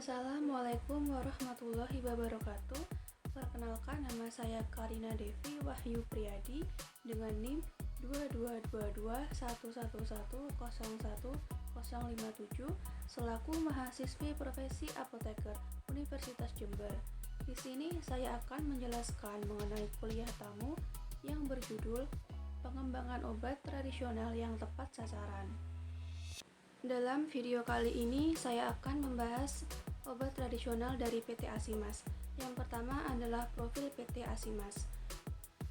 Assalamualaikum warahmatullahi wabarakatuh. Perkenalkan, nama saya Karina Devi Wahyu Priyadi dengan NIM 222211101057 selaku mahasiswi profesi apoteker Universitas Jember. Di sini saya akan menjelaskan mengenai kuliah tamu yang berjudul Pengembangan Obat Tradisional yang Tepat Sasaran. Dalam video kali ini saya akan membahas obat tradisional dari PT Asimas. Yang pertama adalah profil PT Asimas.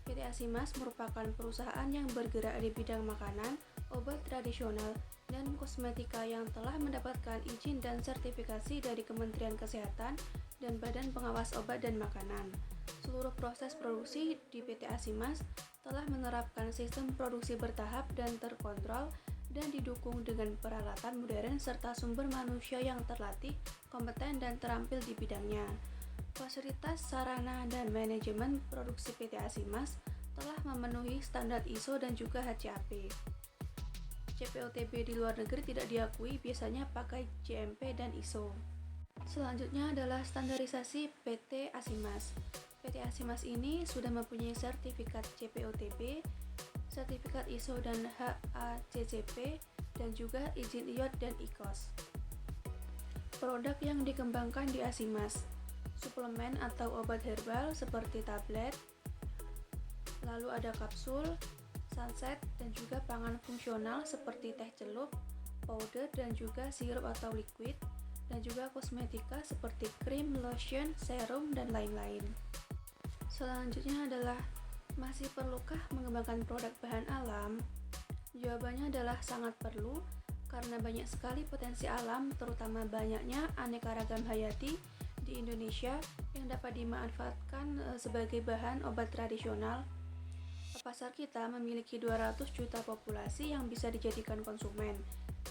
PT Asimas merupakan perusahaan yang bergerak di bidang makanan, obat tradisional, dan kosmetika yang telah mendapatkan izin dan sertifikasi dari Kementerian Kesehatan dan Badan Pengawas Obat dan Makanan. Seluruh proses produksi di PT Asimas telah menerapkan sistem produksi bertahap dan terkontrol dan didukung dengan peralatan modern serta sumber manusia yang terlatih, kompeten, dan terampil di bidangnya. Fasilitas, sarana, dan manajemen produksi PT Asimas telah memenuhi standar ISO dan juga HACCP. CPOTB di luar negeri tidak diakui, biasanya pakai GMP dan ISO. Selanjutnya adalah standarisasi PT Asimas. PT Asimas ini sudah mempunyai sertifikat CPOTB, sertifikat ISO dan HACCP, dan juga izin IOD dan IQOS. Produk yang dikembangkan di Asimas: suplemen atau obat herbal seperti tablet, lalu ada kapsul, sunset, dan juga pangan fungsional seperti teh celup, powder, dan juga sirup atau liquid, dan juga kosmetika seperti krim, lotion, serum, dan lain-lain. Selanjutnya adalah, masih perlukah mengembangkan produk bahan alam? Jawabannya adalah sangat perlu, karena banyak sekali potensi alam, terutama banyaknya aneka ragam hayati di Indonesia yang dapat dimanfaatkan sebagai bahan obat tradisional. Pasar kita memiliki 200 juta populasi yang bisa dijadikan konsumen.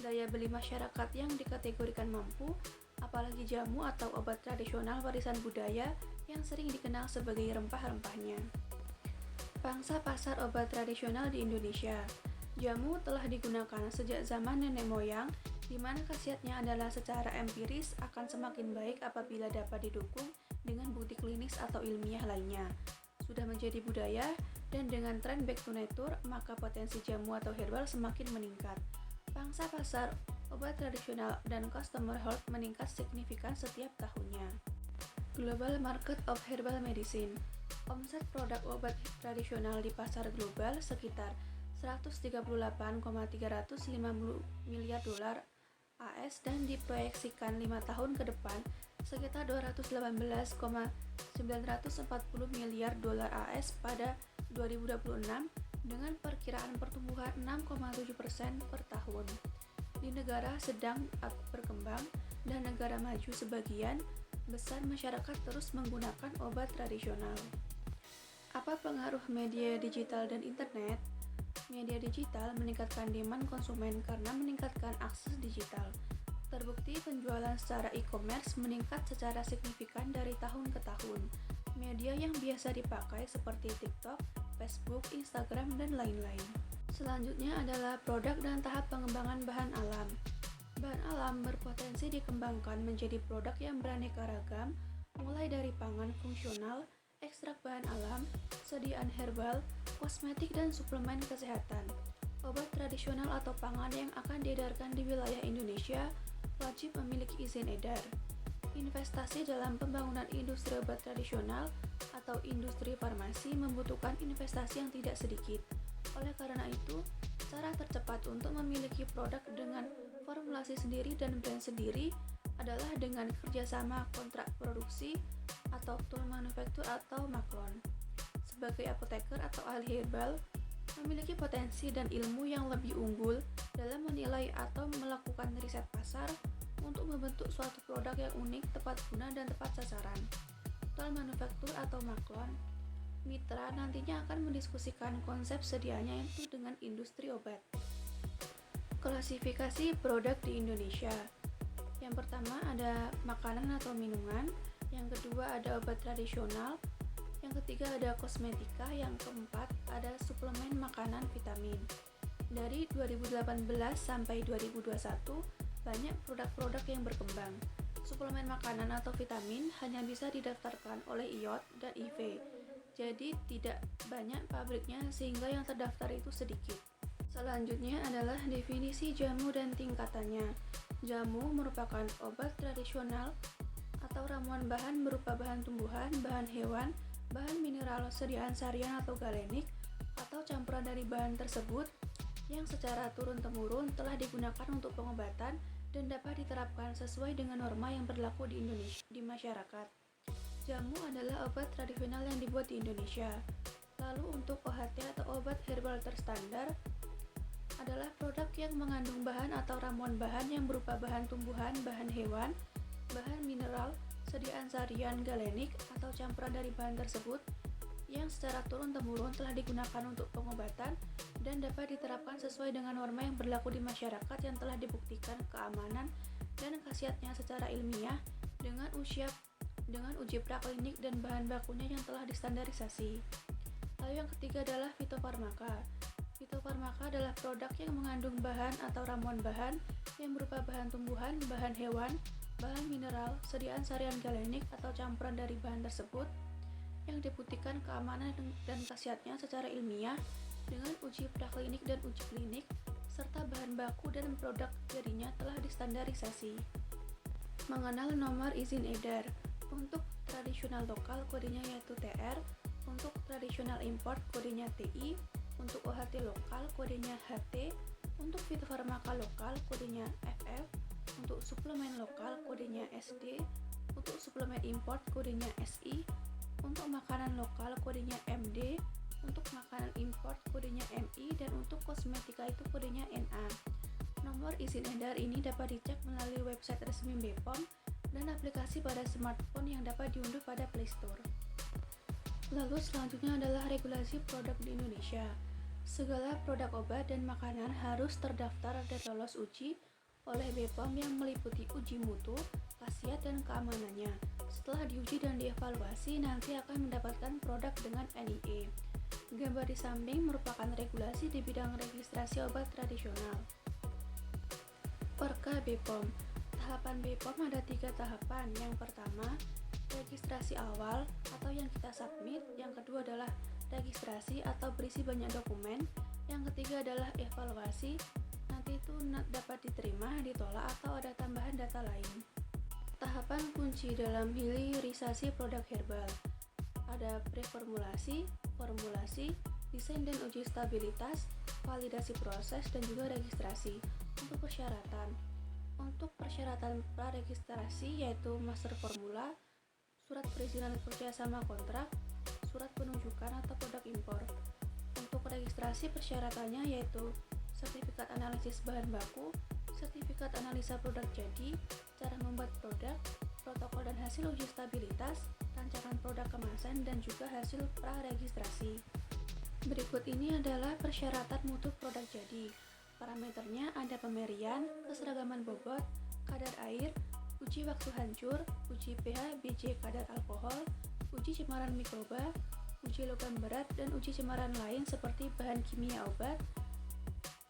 Daya beli masyarakat yang dikategorikan mampu, apalagi jamu atau obat tradisional warisan budaya yang sering dikenal sebagai rempah-rempahnya. Pangsa pasar obat tradisional di Indonesia. Jamu telah digunakan sejak zaman nenek moyang, di mana khasiatnya adalah secara empiris akan semakin baik apabila dapat didukung dengan bukti klinis atau ilmiah lainnya. Sudah menjadi budaya, dan dengan tren back to nature, maka potensi jamu atau herbal semakin meningkat. Pangsa pasar obat tradisional dan customer health meningkat signifikan setiap tahunnya. Global Market of Herbal Medicine. Omset produk obat tradisional di pasar global sekitar 138,350 miliar dolar AS dan diproyeksikan 5 tahun ke depan sekitar 218,940 miliar dolar AS pada 2026 dengan perkiraan pertumbuhan 6,7% per tahun. Di negara sedang berkembang dan negara maju sebagian besar masyarakat terus menggunakan obat tradisional. Apa pengaruh media digital dan internet? Media digital meningkatkan demand konsumen karena meningkatkan akses digital. Terbukti penjualan secara e-commerce meningkat secara signifikan dari tahun ke tahun. Media yang biasa dipakai seperti TikTok, Facebook, Instagram, dan lain-lain. Selanjutnya adalah produk dan tahap pengembangan bahan alam. Bahan alam berpotensi dikembangkan menjadi produk yang beraneka ragam, mulai dari pangan fungsional, ekstrak bahan alam, sediaan herbal, kosmetik, dan suplemen kesehatan. Obat tradisional atau pangan yang akan diedarkan di wilayah Indonesia wajib memiliki izin edar. Investasi dalam pembangunan industri obat tradisional atau industri farmasi membutuhkan investasi yang tidak sedikit. Oleh karena itu, cara tercepat untuk memiliki produk dengan formulasi sendiri dan brand sendiri adalah dengan kerjasama kontrak produksi atau tool manufaktur atau maklon. Sebagai apoteker atau ahli herbal, memiliki potensi dan ilmu yang lebih unggul dalam menilai atau melakukan riset pasar untuk membentuk suatu produk yang unik, tepat guna, dan tepat sasaran. Tool manufaktur atau maklon mitra nantinya akan mendiskusikan konsep sedianya itu dengan industri obat. Klasifikasi produk di Indonesia. Yang pertama ada makanan atau minuman, yang kedua ada obat tradisional, yang ketiga ada kosmetika, yang keempat ada suplemen makanan vitamin. Dari 2018 sampai 2021, banyak produk-produk yang berkembang. suplemen makanan atau vitamin hanya bisa didaftarkan oleh IOT dan IV. Jadi tidak banyak pabriknya sehingga yang terdaftar itu sedikit. Selanjutnya adalah definisi jamu dan tingkatannya. Jamu merupakan obat tradisional atau ramuan bahan berupa bahan tumbuhan, bahan hewan, bahan mineral sediaan sarian atau galenik, atau campuran dari bahan tersebut yang secara turun-temurun telah digunakan untuk pengobatan dan dapat diterapkan sesuai dengan norma yang berlaku di Indonesia di masyarakat. Jamu adalah obat tradisional yang dibuat di Indonesia. Lalu untuk OHT atau obat herbal terstandar adalah produk yang mengandung bahan atau ramuan bahan yang berupa bahan tumbuhan, bahan hewan, bahan mineral, sediaan sarian galenik atau campuran dari bahan tersebut yang secara turun-temurun telah digunakan untuk pengobatan dan dapat diterapkan sesuai dengan norma yang berlaku di masyarakat yang telah dibuktikan keamanan dan khasiatnya secara ilmiah dengan uji praklinik dan bahan bakunya yang telah distandarisasi. Lalu yang ketiga adalah fitofarmaka. Fitofarmaka adalah produk yang mengandung bahan atau ramuan bahan yang berupa bahan tumbuhan, bahan hewan, bahan mineral, sediaan sarian galenik atau campuran dari bahan tersebut yang dibuktikan keamanan dan khasiatnya secara ilmiah dengan uji praklinik dan uji klinik serta bahan baku dan produk jadinya telah distandarisasi. Mengenal nomor izin edar. Untuk tradisional lokal kodenya yaitu TR, untuk tradisional import kodenya TI, untuk OHT lokal kodenya HT, untuk fitofarmaka lokal kodenya FF, untuk suplemen lokal kodenya SD, untuk suplemen import kodenya SI, untuk makanan lokal kodenya MD, untuk makanan import kodenya MI, dan untuk kosmetika itu kodenya NA. Nomor izin edar ini dapat dicek melalui website resmi BPOM dan aplikasi pada smartphone yang dapat diunduh pada Play Store. Lalu selanjutnya adalah regulasi produk di Indonesia. Segala produk obat dan makanan harus terdaftar dan lolos uji oleh BPOM yang meliputi uji mutu, khasiat, dan keamanannya. Setelah diuji dan dievaluasi, nanti akan mendapatkan produk dengan NIE. Gambar di samping merupakan regulasi di bidang registrasi obat tradisional. Perka BPOM. Tahapan BPOM ada 3 tahapan. Yang pertama, registrasi awal atau yang kita submit. Yang kedua adalah registrasi atau berisi banyak dokumen. Yang ketiga adalah evaluasi. Nanti itu dapat diterima, ditolak, atau ada tambahan data lain. Tahapan kunci dalam hilirisasi produk herbal. Ada preformulasi, formulasi, desain dan uji stabilitas, validasi proses, dan juga registrasi. Untuk persyaratan praregistrasi yaitu master formula, surat perizinan kerja sama kontrak, surat penunjukan atau produk impor. Untuk registrasi persyaratannya yaitu sertifikat analisis bahan baku, sertifikat analisa produk jadi, cara membuat produk, protokol dan hasil uji stabilitas, rancangan produk kemasan, dan juga hasil praregistrasi. Berikut ini adalah persyaratan mutu produk jadi. Parameternya ada pemerian, keseragaman bobot, kadar air, uji waktu hancur, uji pH, BJ kadar alkohol, uji cemaran mikroba, uji logam berat, dan uji cemaran lain seperti bahan kimia obat.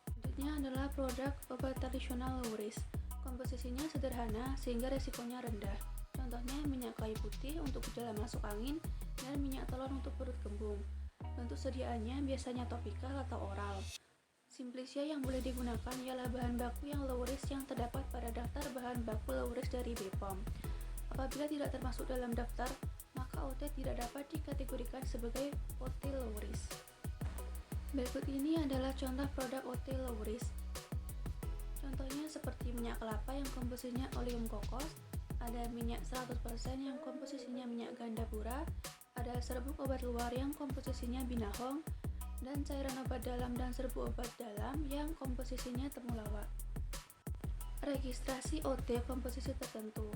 Selanjutnya adalah produk obat tradisional low risk. Komposisinya sederhana sehingga resikonya rendah. Contohnya minyak kayu putih untuk gejala masuk angin dan minyak telur untuk perut kembung. Bentuk sediaannya biasanya topikal atau oral. Simplicia yang boleh digunakan ialah bahan baku yang low risk yang terdapat pada daftar bahan baku low risk dari BPOM. Apabila tidak termasuk dalam daftar, maka OT tidak dapat dikategorikan sebagai OT low risk. Berikut ini adalah contoh produk OT low risk. Contohnya seperti minyak kelapa yang komposisinya oleum kokos, ada minyak 100% yang komposisinya minyak gandapura, ada serbuk obat luar yang komposisinya binahong, dan cairan obat dalam dan serbuk obat dalam yang komposisinya temulawak. Registrasi OT komposisi tertentu.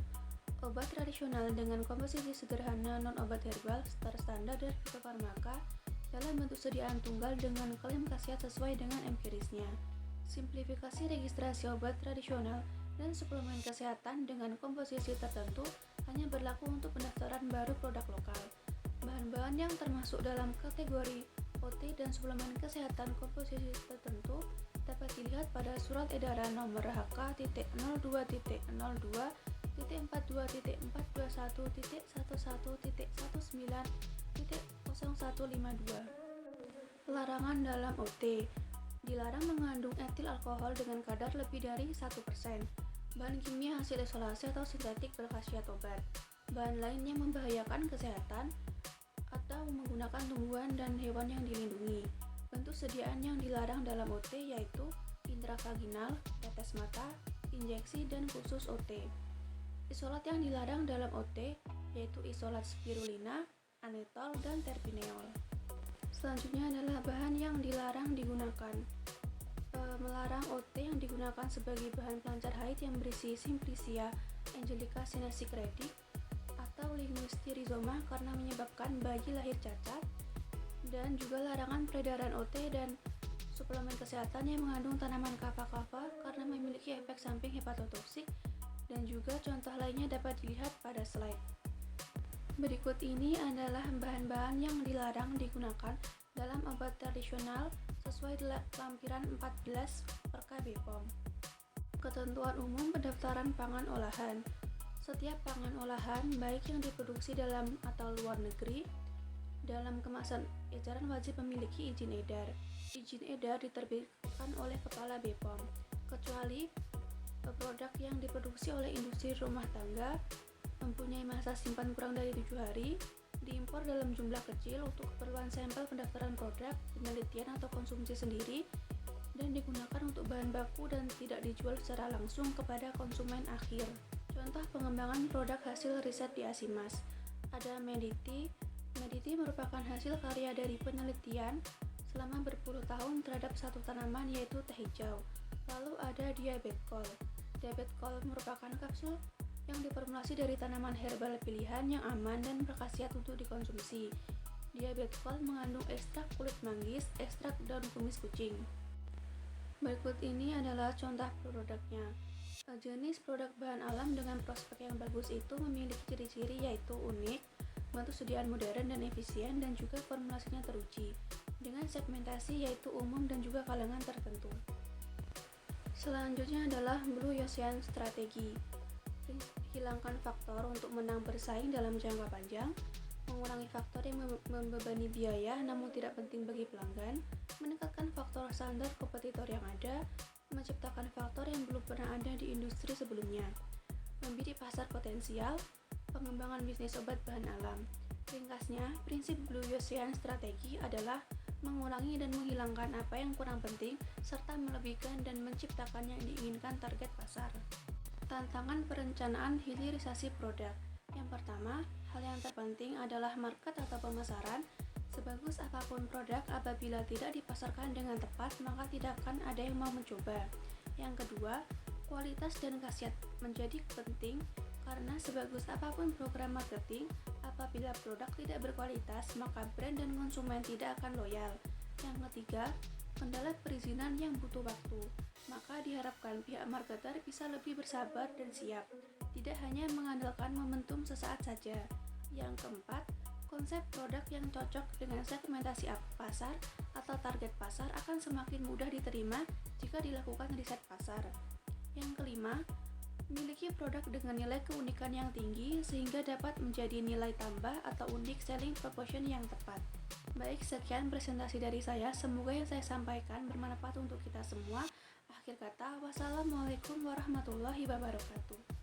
Obat tradisional dengan komposisi sederhana non-obat herbal terstandar dari fitofarmaka dalam bentuk sediaan tunggal dengan klaim khasiat sesuai dengan empirisnya. Simplifikasi registrasi obat tradisional dan suplemen kesehatan dengan komposisi tertentu hanya berlaku untuk pendaftaran baru produk lokal. Bahan-bahan yang termasuk dalam kategori OT dan suplemen kesehatan komposisi tertentu dapat dilihat pada Surat Edaran Nomor HK.02.02 0.421.11.19.0152. Larangan dalam OT. Dilarang mengandung etil alkohol dengan kadar lebih dari 1%, bahan kimia hasil isolasi atau sintetik berkhasiat obat, bahan lain yang membahayakan kesehatan, atau menggunakan tumbuhan dan hewan yang dilindungi. Bentuk sediaan yang dilarang dalam OT yaitu intravaginal, tetes mata, injeksi, dan khusus OT. Isolat yang dilarang dalam OT yaitu isolat spirulina, anetol, dan terpineol. Selanjutnya adalah bahan yang dilarang digunakan. Melarang OT yang digunakan sebagai bahan pelancar haid yang berisi Simplicia, Angelica sinacicredi, atau Lignostirizoma karena menyebabkan bayi lahir cacat, dan juga larangan peredaran OT dan suplemen kesehatan yang mengandung tanaman kapha-kapha karena memiliki efek samping hepatotoksik, dan juga contoh lainnya dapat dilihat pada slide. Berikut ini adalah bahan-bahan yang dilarang digunakan dalam obat tradisional sesuai lampiran 14 Perka BPOM. Ketentuan umum pendaftaran pangan olahan. Setiap pangan olahan, baik yang diproduksi dalam atau luar negeri, dalam kemasan edaran wajib memiliki izin edar. Izin edar diterbitkan oleh Kepala BPOM, kecuali produk yang diproduksi oleh industri rumah tangga, mempunyai masa simpan kurang dari 7 hari, diimpor dalam jumlah kecil untuk keperluan sampel pendaftaran produk, penelitian atau konsumsi sendiri, dan digunakan untuk bahan baku dan tidak dijual secara langsung kepada konsumen akhir. Contoh pengembangan produk hasil riset di Asimas. Ada Mediti. Mediti merupakan hasil karya dari penelitian selama berpuluh tahun terhadap satu tanaman yaitu teh hijau. Lalu ada Diabetcol. Diabetcol merupakan kapsul yang diformulasi dari tanaman herbal pilihan yang aman dan berkhasiat untuk dikonsumsi. Diabetcol mengandung ekstrak kulit manggis, ekstrak daun kumis kucing. Berikut ini adalah contoh produknya. Jenis produk bahan alam dengan prospek yang bagus itu memiliki ciri-ciri yaitu unik, bentuk sediaan modern dan efisien, dan juga formulasinya teruji, dengan segmentasi yaitu umum dan juga kalangan tertentu. Selanjutnya adalah Blue Ocean Strategy. Hilangkan faktor untuk menang bersaing dalam jangka panjang, mengurangi faktor yang membebani biaya namun tidak penting bagi pelanggan, meningkatkan faktor standar kompetitor yang ada, menciptakan faktor yang belum pernah ada di industri sebelumnya, membidik pasar potensial, pengembangan bisnis obat bahan alam. Ringkasnya, prinsip Blue Ocean Strategy adalah mengurangi dan menghilangkan apa yang kurang penting serta melebihkan dan menciptakan yang diinginkan target pasar. Tantangan perencanaan hilirisasi produk. Yang pertama, hal yang terpenting adalah market atau pemasaran. Sebagus apapun produk, apabila tidak dipasarkan dengan tepat, maka tidak akan ada yang mau mencoba. Yang kedua, kualitas dan khasiat menjadi penting karena sebagus apapun program marketing, apabila produk tidak berkualitas, maka brand dan konsumen tidak akan loyal. Yang ketiga, kendala perizinan yang butuh waktu. Maka diharapkan pihak marketer bisa lebih bersabar dan siap, tidak hanya mengandalkan momentum sesaat saja. Yang keempat, konsep produk yang cocok dengan segmentasi pasar atau target pasar akan semakin mudah diterima jika dilakukan riset pasar. Yang kelima, miliki produk dengan nilai keunikan yang tinggi sehingga dapat menjadi nilai tambah atau unique selling proposition yang tepat. Baik, sekian presentasi dari saya. Semoga yang saya sampaikan bermanfaat untuk kita semua. Akhir kata, wassalamualaikum warahmatullahi wabarakatuh.